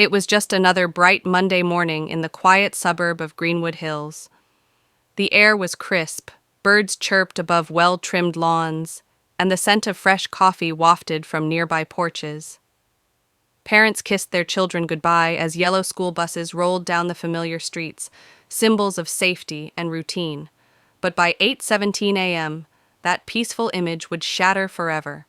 It was just another bright Monday morning in the quiet suburb of Greenwood Hills. The air was crisp, birds chirped above well-trimmed lawns, and the scent of fresh coffee wafted from nearby porches. Parents kissed their children goodbye as yellow school buses rolled down the familiar streets, symbols of safety and routine. But by 8:17 a.m., that peaceful image would shatter forever.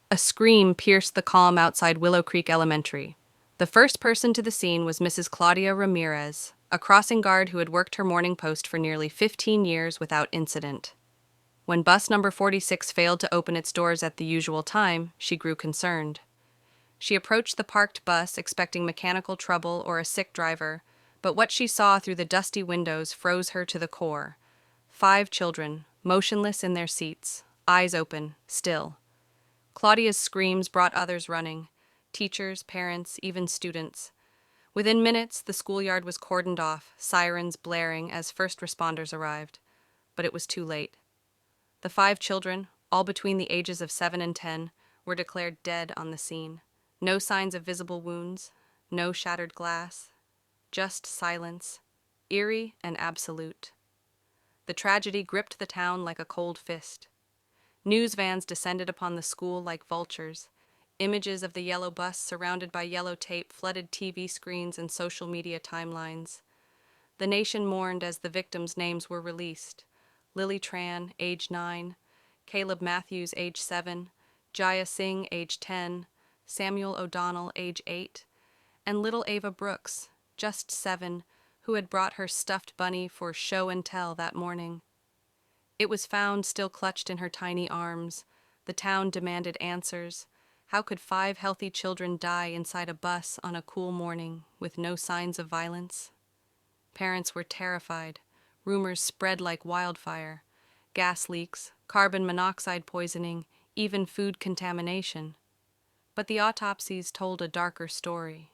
A scream pierced the calm outside Willow Creek Elementary. The first person to the scene was Mrs. Claudia Ramirez, a crossing guard who had worked her morning post for nearly 15 years without incident. When bus number 46 failed to open its doors at the usual time, she grew concerned. She approached the parked bus expecting mechanical trouble or a sick driver, but what she saw through the dusty windows froze her to the core. 5 children, motionless in their seats, eyes open, still. Claudia's screams brought others running, teachers, parents, even students. Within minutes, the schoolyard was cordoned off, sirens blaring as first responders arrived. But it was too late. The 5 children, all between the ages of 7 and 10, were declared dead on the scene. No signs of visible wounds, no shattered glass, just silence, eerie and absolute. The tragedy gripped the town like a cold fist. News vans descended upon the school like vultures. Images of the yellow bus surrounded by yellow tape flooded TV screens and social media timelines. The nation mourned as the victims' names were released. Lily Tran, age 9, Caleb Matthews, age 7, Jaya Singh, age 10, Samuel O'Donnell, age 8, and little Ava Brooks, just 7, who had brought her stuffed bunny for show and tell that morning. It was found still clutched in her tiny arms. The town demanded answers. How could 5 healthy children die inside a bus on a cool morning with no signs of violence? Parents were terrified. Rumors spread like wildfire. Gas leaks, carbon monoxide poisoning, even food contamination. But the autopsies told a darker story.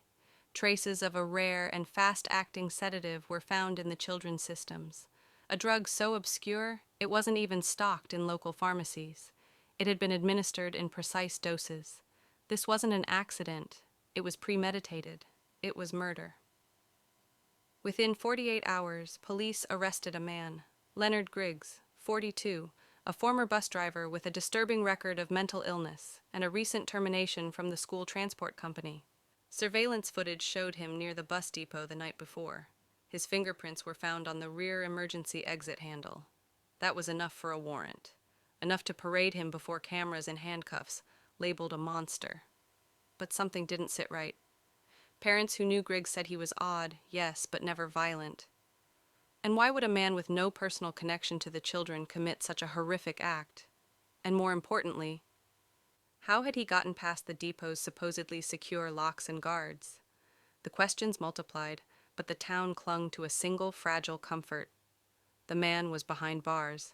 Traces of a rare and fast-acting sedative were found in the children's systems. A drug so obscure, it wasn't even stocked in local pharmacies. It had been administered in precise doses. This wasn't an accident. It was premeditated. It was murder. Within 48 hours, police arrested a man, Leonard Griggs, 42, a former bus driver with a disturbing record of mental illness and a recent termination from the school transport company. Surveillance footage showed him near the bus depot the night before. His fingerprints were found on the rear emergency exit handle. That was enough for a warrant. Enough to parade him before cameras in handcuffs, labeled a monster. But something didn't sit right. Parents who knew Griggs said he was odd, yes, but never violent. And why would a man with no personal connection to the children commit such a horrific act? And more importantly, how had he gotten past the depot's supposedly secure locks and guards? The questions multiplied, but the town clung to a single fragile comfort. The man was behind bars.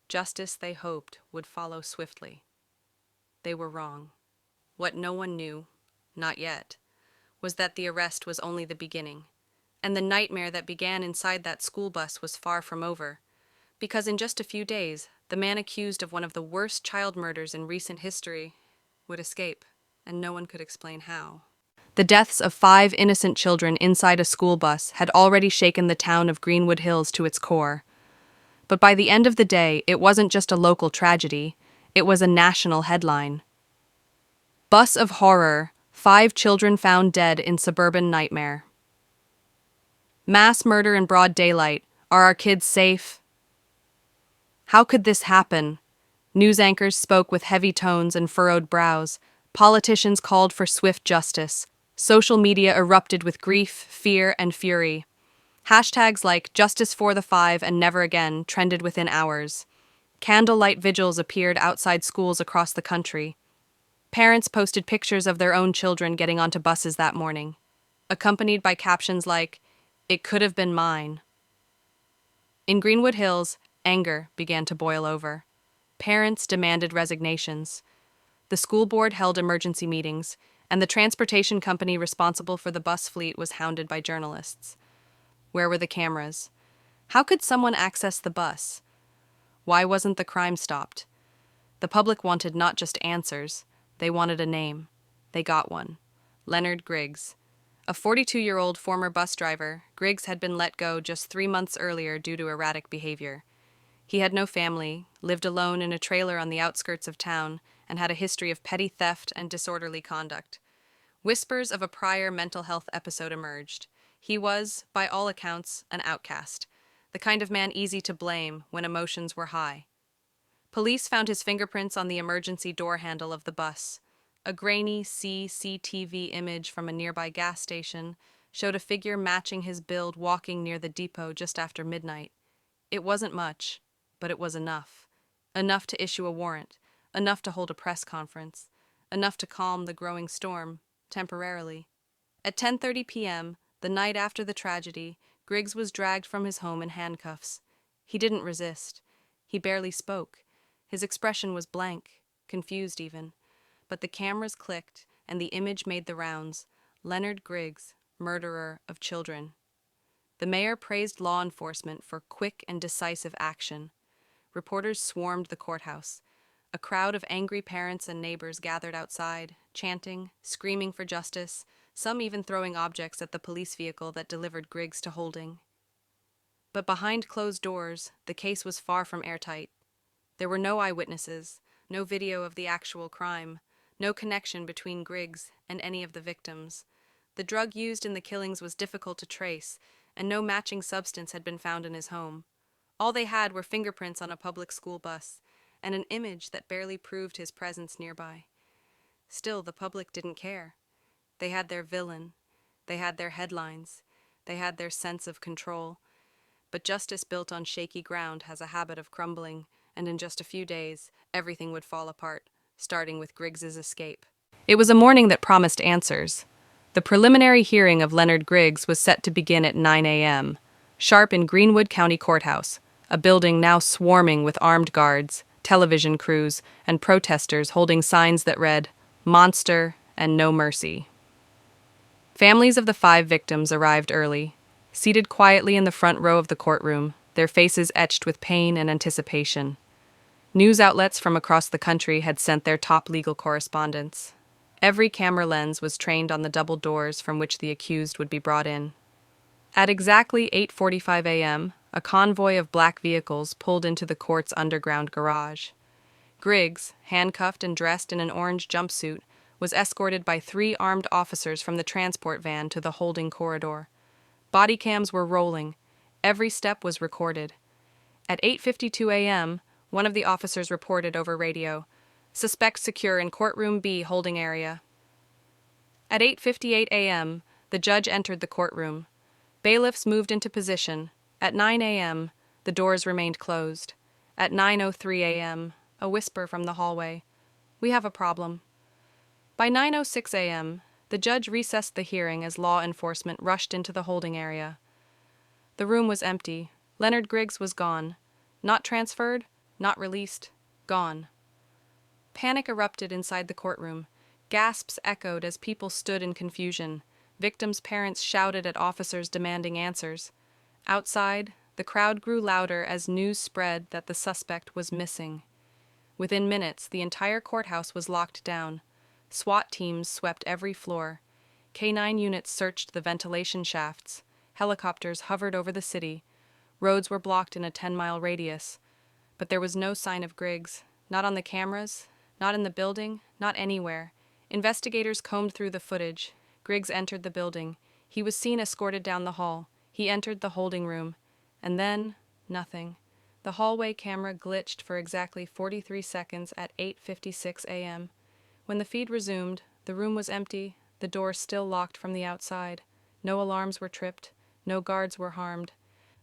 Justice, they hoped, would follow swiftly. They were wrong. What no one knew, not yet, was that the arrest was only the beginning. And the nightmare that began inside that school bus was far from over, because in just a few days, the man accused of one of the worst child murders in recent history would escape, and no one could explain how. The deaths of 5 innocent children inside a school bus had already shaken the town of Greenwood Hills to its core. But by the end of the day, it wasn't just a local tragedy, it was a national headline. Bus of horror, 5 children found dead in suburban nightmare. Mass murder in broad daylight. Are our kids safe? How could this happen? News anchors spoke with heavy tones and furrowed brows. Politicians called for swift justice. Social media erupted with grief, fear, and fury. Hashtags like "Justice for the 5" and "Never Again" trended within hours. Candlelight vigils appeared outside schools across the country. Parents posted pictures of their own children getting onto buses that morning, accompanied by captions like, "It could have been mine." In Greenwood Hills, anger began to boil over. Parents demanded resignations. The school board held emergency meetings, and the transportation company responsible for the bus fleet was hounded by journalists. Where were the cameras? How could someone access the bus? Why wasn't the crime stopped? The public wanted not just answers, they wanted a name. They got one. Leonard Griggs. A 42-year-old former bus driver, Griggs had been let go just 3 months earlier due to erratic behavior. He had no family, lived alone in a trailer on the outskirts of town, and had a history of petty theft and disorderly conduct. Whispers of a prior mental health episode emerged. He was, by all accounts, an outcast, the kind of man easy to blame when emotions were high. Police found his fingerprints on the emergency door handle of the bus. A grainy CCTV image from a nearby gas station showed a figure matching his build walking near the depot just after midnight. It wasn't much, but it was enough. Enough to issue a warrant, enough to hold a press conference, enough to calm the growing storm, temporarily. At 10:30 p.m., the night after the tragedy, Griggs was dragged from his home in handcuffs. He didn't resist. He barely spoke. His expression was blank, confused even. But the cameras clicked, and the image made the rounds. Leonard Griggs, murderer of children. The mayor praised law enforcement for quick and decisive action. Reporters swarmed the courthouse. A crowd of angry parents and neighbors gathered outside, chanting, screaming for justice, some even throwing objects at the police vehicle that delivered Griggs to holding. But behind closed doors, the case was far from airtight. There were no eyewitnesses, no video of the actual crime, no connection between Griggs and any of the victims. The drug used in the killings was difficult to trace, and no matching substance had been found in his home. All they had were fingerprints on a public school bus, and an image that barely proved his presence nearby. Still, the public didn't care. They had their villain. They had their headlines. They had their sense of control. But justice built on shaky ground has a habit of crumbling, and in just a few days, everything would fall apart, starting with Griggs's escape. It was a morning that promised answers. The preliminary hearing of Leonard Griggs was set to begin at 9 a.m., sharp in Greenwood County Courthouse, a building now swarming with armed guards, television crews, and protesters holding signs that read, "Monster" and "No Mercy." Families of the 5 victims arrived early, seated quietly in the front row of the courtroom, their faces etched with pain and anticipation. News outlets from across the country had sent their top legal correspondents. Every camera lens was trained on the double doors from which the accused would be brought in. At exactly 8:45 a.m., a convoy of black vehicles pulled into the court's underground garage. Griggs, handcuffed and dressed in an orange jumpsuit, was escorted by 3 armed officers from the transport van to the holding corridor. Body cams were rolling. Every step was recorded. At 8:52 a.m., one of the officers reported over radio, "Suspect secure in courtroom B holding area." At 8:58 a.m., the judge entered the courtroom. Bailiffs moved into position. At 9 a.m., the doors remained closed. At 9:03 a.m., a whisper from the hallway, "We have a problem." By 9:06 a.m., the judge recessed the hearing as law enforcement rushed into the holding area. The room was empty. Leonard Griggs was gone. Not transferred, not released, gone. Panic erupted inside the courtroom. Gasps echoed as people stood in confusion. Victims' parents shouted at officers demanding answers. Outside, the crowd grew louder as news spread that the suspect was missing. Within minutes, the entire courthouse was locked down. SWAT teams swept every floor. K-9 units searched the ventilation shafts. Helicopters hovered over the city. Roads were blocked in a 10-mile radius. But there was no sign of Griggs. Not on the cameras, not in the building, not anywhere. Investigators combed through the footage. Griggs entered the building. He was seen escorted down the hall. He entered the holding room. And then, nothing. The hallway camera glitched for exactly 43 seconds at 8:56 a.m. When the feed resumed, the room was empty, the door still locked from the outside. No alarms were tripped. No guards were harmed.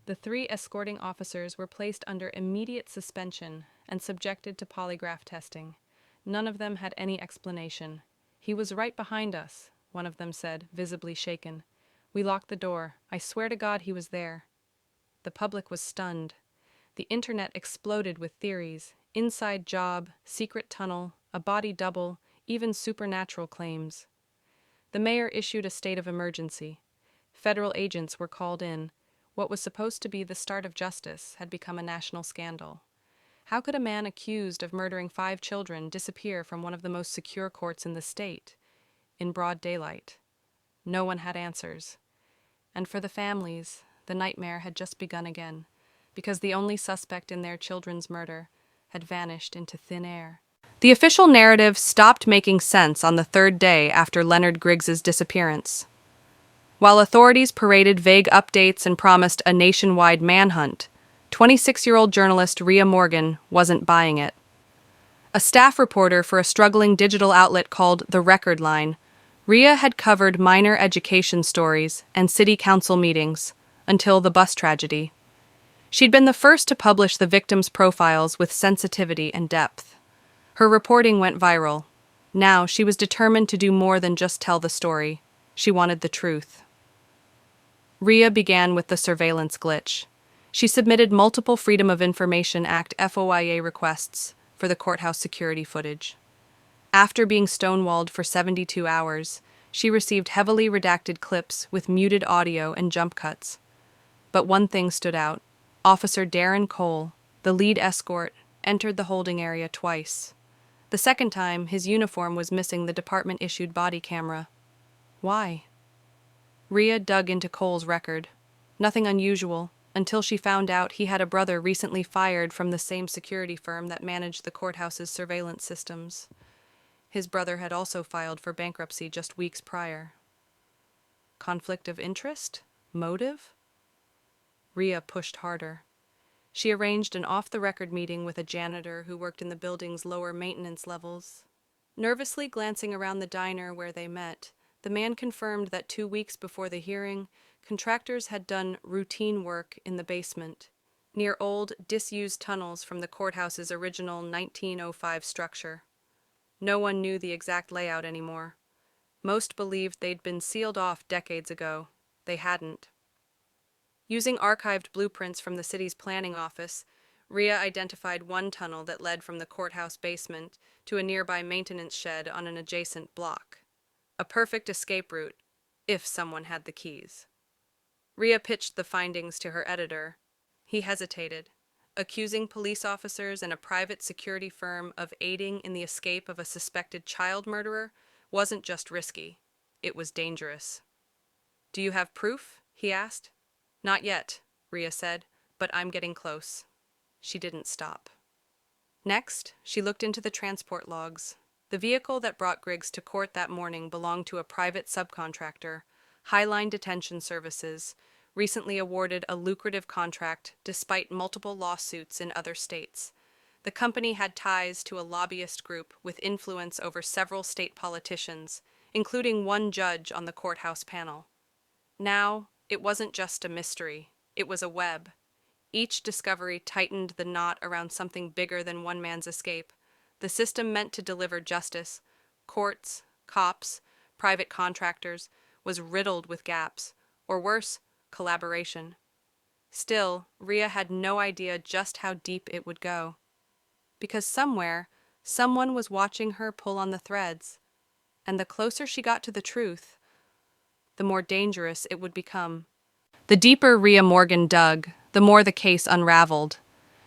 The 3 escorting officers were placed under immediate suspension and subjected to polygraph testing. None of them had any explanation. "He was right behind us," one of them said, visibly shaken. "We locked the door. I swear to God he was there." The public was stunned. The internet exploded with theories: inside job, secret tunnel, a body double, even supernatural claims. The mayor issued a state of emergency. Federal agents were called in. What was supposed to be the start of justice had become a national scandal. How could a man accused of murdering 5 children disappear from one of the most secure courts in the state, in broad daylight? No one had answers. And for the families, the nightmare had just begun again, because the only suspect in their children's murder had vanished into thin air. The official narrative stopped making sense on the third day after Leonard Griggs's disappearance. While authorities paraded vague updates and promised a nationwide manhunt, 26-year-old journalist Rhea Morgan wasn't buying it. A staff reporter for a struggling digital outlet called The Record Line, Rhea had covered minor education stories and city council meetings until the bus tragedy. She'd been the first to publish the victims' profiles with sensitivity and depth. Her reporting went viral. Now she was determined to do more than just tell the story. She wanted the truth. Rhea began with the surveillance glitch. She submitted multiple Freedom of Information Act FOIA requests for the courthouse security footage. After being stonewalled for 72 hours, she received heavily redacted clips with muted audio and jump cuts. But one thing stood out. Officer Darren Cole, the lead escort, entered the holding area twice. The second time, his uniform was missing the department-issued body camera. Why? Rhea dug into Cole's record. Nothing unusual, until she found out he had a brother recently fired from the same security firm that managed the courthouse's surveillance systems. His brother had also filed for bankruptcy just weeks prior. Conflict of interest? Motive? Rhea pushed harder. She arranged an off-the-record meeting with a janitor who worked in the building's lower maintenance levels. Nervously glancing around the diner where they met, the man confirmed that 2 weeks before the hearing, contractors had done routine work in the basement, near old, disused tunnels from the courthouse's original 1905 structure. No one knew the exact layout anymore. Most believed they'd been sealed off decades ago. They hadn't. Using archived blueprints from the city's planning office, Rhea identified one tunnel that led from the courthouse basement to a nearby maintenance shed on an adjacent block. A perfect escape route, if someone had the keys. Rhea pitched the findings to her editor. He hesitated, accusing police officers and a private security firm of aiding in the escape of a suspected child murderer wasn't just risky, it was dangerous. "Do you have proof?" he asked. "Not yet," Rhea said, "but I'm getting close." She didn't stop. Next, she looked into the transport logs. The vehicle that brought Griggs to court that morning belonged to a private subcontractor, Highline Detention Services, recently awarded a lucrative contract despite multiple lawsuits in other states. The company had ties to a lobbyist group with influence over several state politicians, including one judge on the courthouse panel. Now, it wasn't just a mystery, it was a web. Each discovery tightened the knot around something bigger than one man's escape. The system meant to deliver justice, courts, cops, private contractors, was riddled with gaps, or worse, collaboration. Still, Rhea had no idea just how deep it would go. Because somewhere, someone was watching her pull on the threads. And the closer she got to the truth, the more dangerous it would become. The deeper Rhea Morgan dug, the more the case unraveled.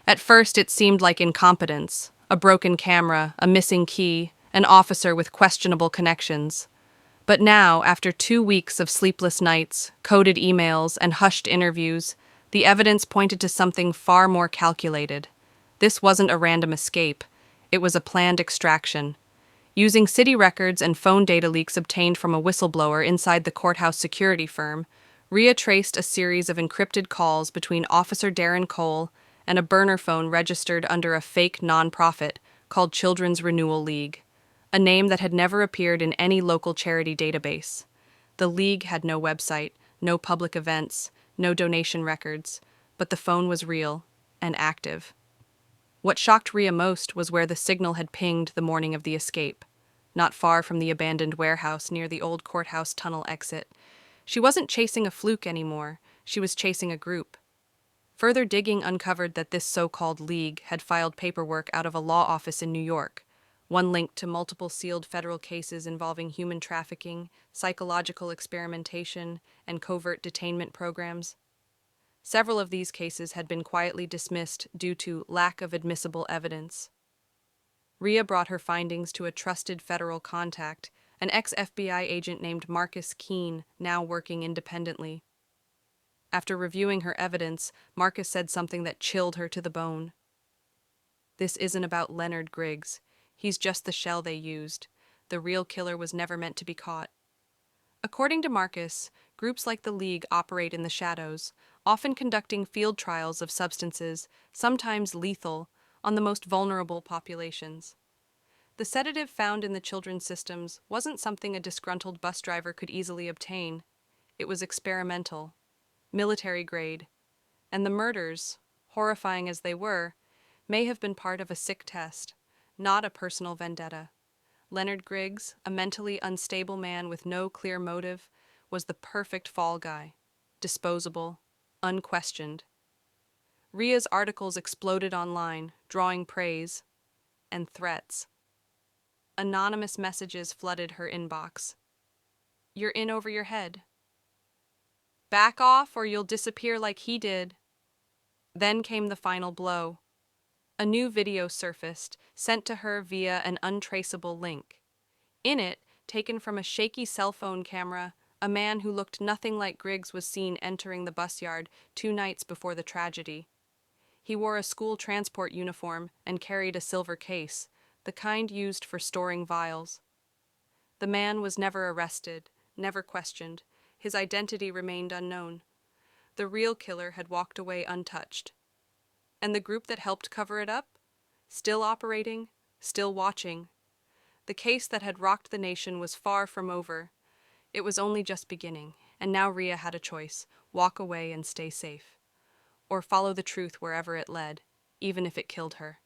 At first it seemed like incompetence, a broken camera, a missing key, an officer with questionable connections. But now, after 2 weeks of sleepless nights, coded emails, and hushed interviews, the evidence pointed to something far more calculated. This wasn't a random escape. It was a planned extraction. Using city records and phone data leaks obtained from a whistleblower inside the courthouse security firm, Rhea traced a series of encrypted calls between Officer Darren Cole and a burner phone registered under a fake nonprofit called Children's Renewal League, a name that had never appeared in any local charity database. The League had no website, no public events, no donation records, but the phone was real and active. What shocked Rhea most was where the signal had pinged the morning of the escape, not far from the abandoned warehouse near the old courthouse tunnel exit. She wasn't chasing a fluke anymore, she was chasing a group. Further digging uncovered that this so-called league had filed paperwork out of a law office in New York, one linked to multiple sealed federal cases involving human trafficking, psychological experimentation, and covert detainment programs. Several of these cases had been quietly dismissed due to lack of admissible evidence. Rhea brought her findings to a trusted federal contact, an ex-FBI agent named Marcus Keene, now working independently. After reviewing her evidence, Marcus said something that chilled her to the bone. "This isn't about Leonard Griggs. He's just the shell they used. The real killer was never meant to be caught." According to Marcus, groups like the League operate in the shadows, often conducting field trials of substances, sometimes lethal, on the most vulnerable populations. The sedative found in the children's systems wasn't something a disgruntled bus driver could easily obtain. It was experimental, military grade, and the murders, horrifying as they were, may have been part of a sick test, not a personal vendetta. Leonard Griggs, a mentally unstable man with no clear motive, was the perfect fall guy. Disposable, unquestioned. Ria's articles exploded online, drawing praise and threats. Anonymous messages flooded her inbox. "You're in over your head. Back off or you'll disappear like he did." Then came the final blow. A new video surfaced, sent to her via an untraceable link. In it, taken from a shaky cell phone camera, a man who looked nothing like Griggs was seen entering the bus yard 2 nights before the tragedy. He wore a school transport uniform and carried a silver case, the kind used for storing vials. The man was never arrested, never questioned. His identity remained unknown. The real killer had walked away untouched. And the group that helped cover it up? Still operating, still watching. The case that had rocked the nation was far from over. It was only just beginning, and now Ria had a choice: walk away and stay safe, or follow the truth wherever it led, even if it killed her.